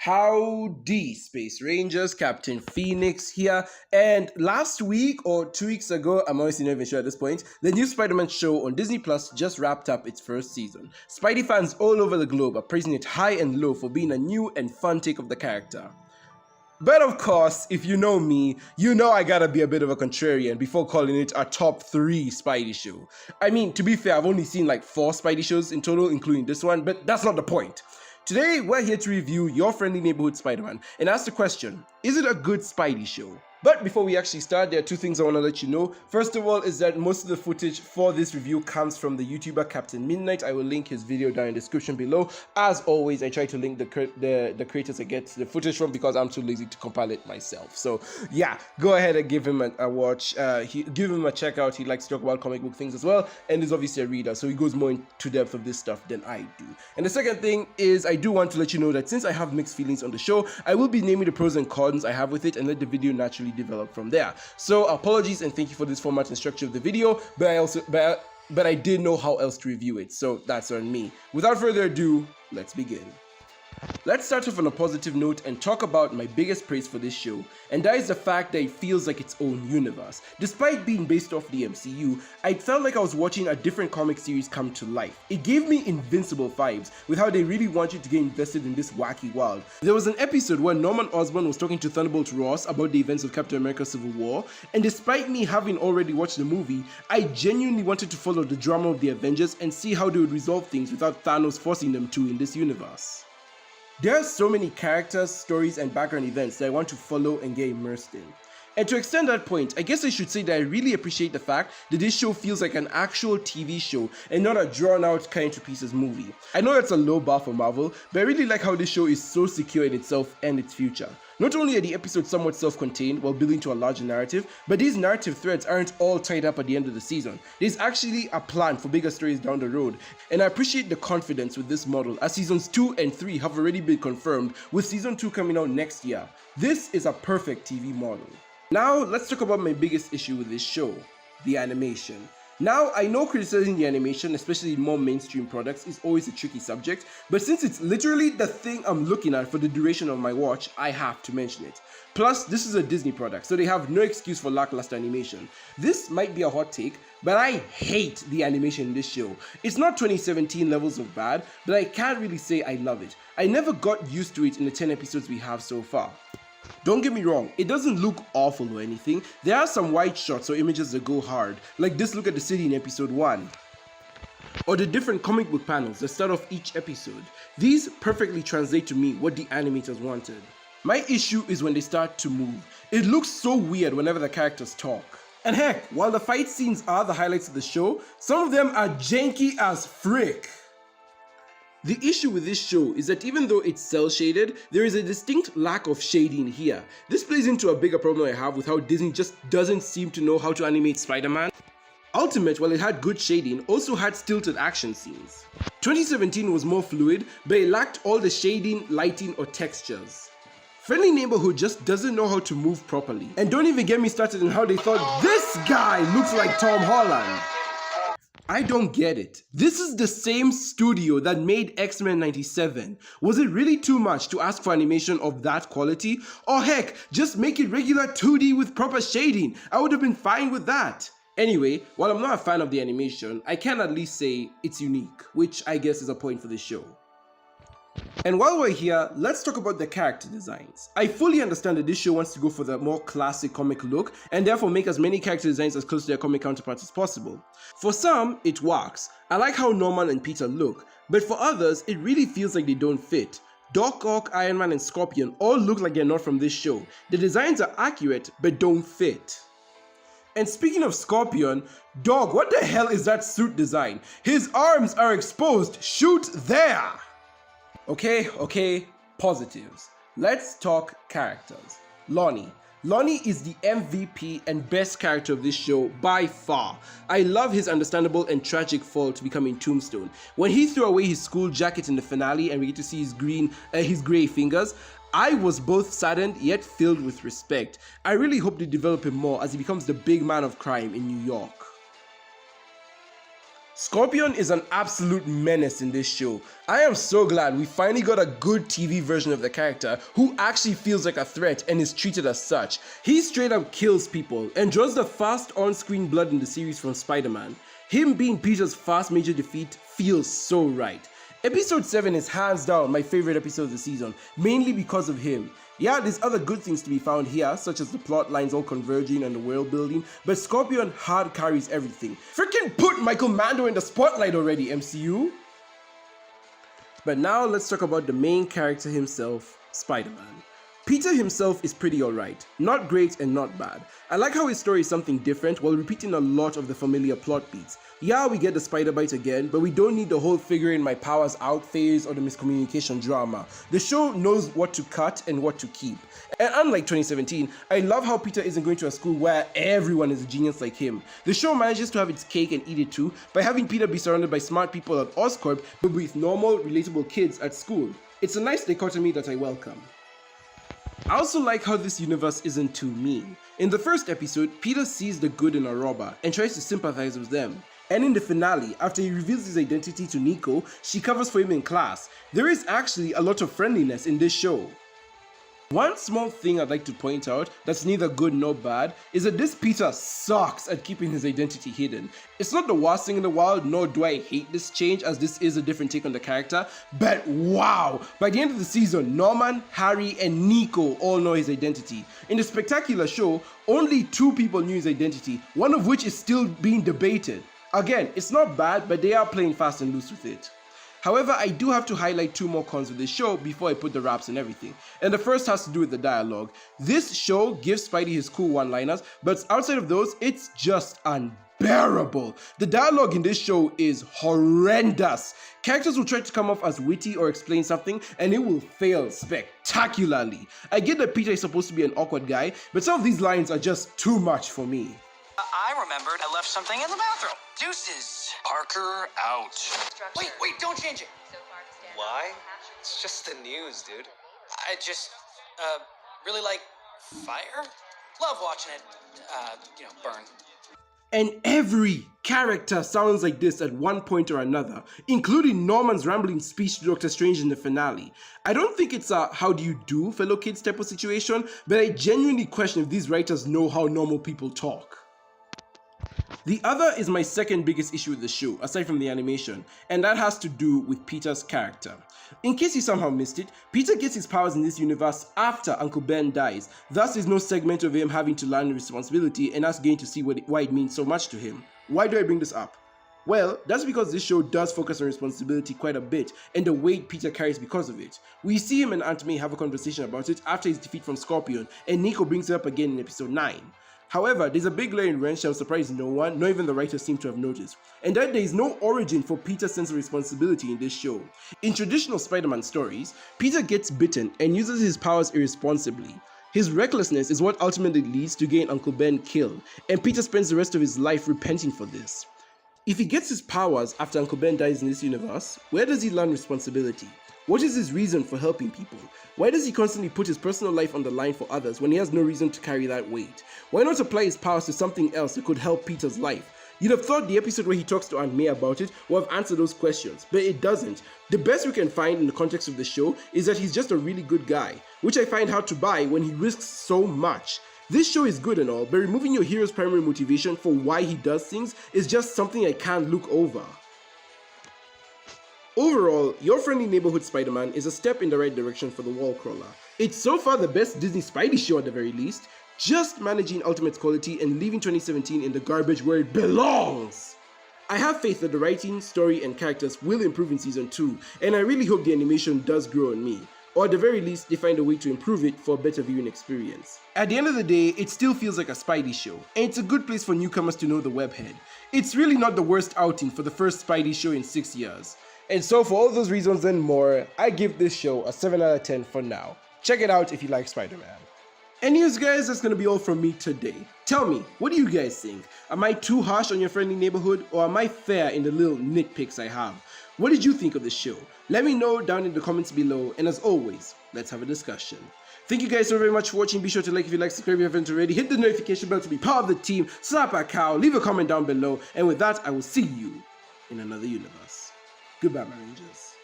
Howdy, Space Rangers, Captain Phoenix here. And last week or 2 weeks ago, I'm honestly not even sure at this point, the new Spider-Man show on Disney Plus just wrapped up its first season. Spidey fans all over the globe are praising it high and low for being a new and fun take of the character. But of course, if you know me, you know I gotta be a bit of a contrarian before calling it a top 3 Spidey show. I mean, to be fair, I've only seen like 4 Spidey shows in total, including this one, but that's not the point. Today, we're here to review Your Friendly Neighborhood Spider-Man and ask the question, is it a good Spidey show? But before we actually start, there are 2 things I want to let you know. First of all is that most of the footage for this review comes from the YouTuber Captain Midnight. I will link his video down in the description below. As always, I try to link the creators I get the footage from because I'm too lazy to compile it myself. So yeah, go ahead and give him a watch. Give him a check out. He likes to talk about comic book things as well, and is obviously a reader, so he goes more into depth of this stuff than I do. And the second thing is I do want to let you know that since I have mixed feelings on the show, I will be naming the pros and cons I have with it and let the video naturally develop from there. So apologies and thank you for this format and structure of the video, but I didn't know how else to review it, so that's on me. Without further ado, let's begin. Let's start off on a positive note and talk about my biggest praise for this show, and that is the fact that it feels like its own universe. Despite being based off the MCU, I felt like I was watching a different comic series come to life. It gave me Invincible vibes with how they really want you to get invested in this wacky world. There was an episode where Norman Osborn was talking to Thunderbolt Ross about the events of Captain America Civil War, and despite me having already watched the movie, I genuinely wanted to follow the drama of the Avengers and see how they would resolve things without Thanos forcing them to in this universe. There are so many characters, stories, and background events that I want to follow and get immersed in. And to extend that point, I guess I should say that I really appreciate the fact that this show feels like an actual TV show and not a drawn-out kind to pieces movie. I know that's a low bar for Marvel, but I really like how this show is so secure in itself and its future. Not only are the episodes somewhat self-contained while building to a larger narrative, but these narrative threads aren't all tied up at the end of the season. There's actually a plan for bigger stories down the road, and I appreciate the confidence with this model as seasons 2 and 3 have already been confirmed, with season 2 coming out next year. This is a perfect TV model. Now, let's talk about my biggest issue with this show, the animation. Now, I know criticizing the animation, especially in more mainstream products, is always a tricky subject, but since it's literally the thing I'm looking at for the duration of my watch, I have to mention it. Plus, this is a Disney product, so they have no excuse for lackluster animation. This might be a hot take, but I hate the animation in this show. It's not 2017 levels of bad, but I can't really say I love it. I never got used to it in the 10 episodes we have so far. Don't get me wrong, it doesn't look awful or anything. There are some wide shots or images that go hard, like this look at the city in episode 1. Or the different comic book panels that start off each episode. These perfectly translate to me what the animators wanted. My issue is when they start to move. It looks so weird whenever the characters talk. And heck, while the fight scenes are the highlights of the show, some of them are janky as frick. The issue with this show is that even though it's cel-shaded, there is a distinct lack of shading here. This plays into a bigger problem I have with how Disney just doesn't seem to know how to animate Spider-Man. Ultimate, while it had good shading, also had stilted action scenes. 2017 was more fluid, but it lacked all the shading, lighting, or textures. Friendly Neighborhood just doesn't know how to move properly. And don't even get me started on how they thought this guy looks like Tom Holland. I don't get it. This is the same studio that made X-Men 97. Was it really too much to ask for animation of that quality? Or heck, just make it regular 2D with proper shading. I would have been fine with that. Anyway, while I'm not a fan of the animation, I can at least say it's unique, which I guess is a point for this show. And while we're here, let's talk about the character designs. I fully understand that this show wants to go for the more classic comic look and therefore make as many character designs as close to their comic counterparts as possible. For some, it works. I like how Norman and Peter look, but for others, it really feels like they don't fit. Doc Ock, Iron Man, and Scorpion all look like they're not from this show. The designs are accurate, but don't fit. And speaking of Scorpion, dog, what the hell is that suit design? His arms are exposed, shoot there! Okay, positives. Let's talk characters. Lonnie. Lonnie is the MVP and best character of this show by far. I love his understandable and tragic fall to becoming Tombstone. When he threw away his school jacket in the finale and we get to see his grey fingers, I was both saddened yet filled with respect. I really hope they develop him more as he becomes the big man of crime in New York. Scorpion is an absolute menace in this show. I am so glad we finally got a good TV version of the character who actually feels like a threat and is treated as such. He straight up kills people and draws the fast on-screen blood in the series from Spider-Man. Him being Peter's first major defeat feels so right. Episode 7 is hands down my favorite episode of the season, mainly because of him. Yeah, there's other good things to be found here, such as the plot lines all converging and the world building, but Scorpion hard carries everything. Freaking put Michael Mando in the spotlight already, MCU! But now let's talk about the main character himself, Spider-Man. Peter himself is pretty alright, not great and not bad. I like how his story is something different while repeating a lot of the familiar plot beats. Yeah, we get the spider bite again, but we don't need the whole figuring my powers out phase or the miscommunication drama. The show knows what to cut and what to keep. And unlike 2017, I love how Peter isn't going to a school where everyone is a genius like him. The show manages to have its cake and eat it too by having Peter be surrounded by smart people at Oscorp but with normal, relatable kids at school. It's a nice dichotomy that I welcome. I also like how this universe isn't too mean. In the first episode, Peter sees the good in a robber and tries to sympathize with them. And in the finale, after he reveals his identity to Nico, she covers for him in class. There is actually a lot of friendliness in this show. One small thing I'd like to point out that's neither good nor bad is that this Peter sucks at keeping his identity hidden. It's not the worst thing in the world, nor do I hate this change as this is a different take on the character, but wow! By the end of the season, Norman, Harry, and Nico all know his identity. In the spectacular show, only 2 people knew his identity, one of which is still being debated. Again, it's not bad, but they are playing fast and loose with it. However, I do have to highlight 2 more cons of this show before I put the raps and everything. And the first has to do with the dialogue. This show gives Spidey his cool one-liners, but outside of those, it's just unbearable. The dialogue in this show is horrendous. Characters will try to come off as witty or explain something, and it will fail spectacularly. I get that Peter is supposed to be an awkward guy, but some of these lines are just too much for me. I remembered I left something in the bathroom. Deuces. Parker out. Wait, don't change it. Why? It's just the news, dude. I just, really like fire. Love watching it, burn. And every character sounds like this at one point or another, including Norman's rambling speech to Doctor Strange in the finale. I don't think it's a how do you do fellow kids type of situation, but I genuinely question if these writers know how normal people talk. The other is my second biggest issue with the show, aside from the animation, and that has to do with Peter's character. In case you somehow missed it, Peter gets his powers in this universe after Uncle Ben dies, thus there's no segment of him having to learn the responsibility and us getting to see why it means so much to him. Why do I bring this up? Well, that's because this show does focus on responsibility quite a bit and the weight Peter carries because of it. We see him and Aunt May have a conversation about it after his defeat from Scorpion, and Nico brings it up again in episode 9. However, there's a big glaring wrench that will surprise no one, not even the writers seem to have noticed, and that there is no origin for Peter's sense of responsibility in this show. In traditional Spider-Man stories, Peter gets bitten and uses his powers irresponsibly. His recklessness is what ultimately leads to getting Uncle Ben killed, and Peter spends the rest of his life repenting for this. If he gets his powers after Uncle Ben dies in this universe, where does he learn responsibility? What is his reason for helping people? Why does he constantly put his personal life on the line for others when he has no reason to carry that weight? Why not apply his powers to something else that could help Peter's life? You'd have thought the episode where he talks to Aunt May about it would have answered those questions, but it doesn't. The best we can find in the context of the show is that he's just a really good guy, which I find hard to buy when he risks so much. This show is good and all, but removing your hero's primary motivation for why he does things is just something I can't look over. Overall, Your Friendly Neighborhood Spider-Man is a step in the right direction for the wall crawler. It's so far the best Disney Spidey show at the very least, just managing Ultimate's quality and leaving 2017 in the garbage where it belongs. I have faith that the writing, story, and characters will improve in season 2, and I really hope the animation does grow on me, or at the very least they find a way to improve it for a better viewing experience. At the end of the day, it still feels like a Spidey show, and it's a good place for newcomers to know the webhead. It's really not the worst outing for the first Spidey show in 6 years. And so for all those reasons and more, I give this show a 7 out of 10 for now. Check it out if you like Spider-Man. Anyways guys, that's gonna be all from me today. Tell me, what do you guys think? Am I too harsh on Your Friendly Neighborhood, or am I fair in the little nitpicks I have? What did you think of the show? Let me know down in the comments below, and as always, let's have a discussion. Thank you guys so very much for watching. Be sure to like if you like, subscribe if you haven't already, hit the notification bell to be part of the team, slap a cow, leave a comment down below, and with that, I will see you in another universe. Goodbye, my Rangers.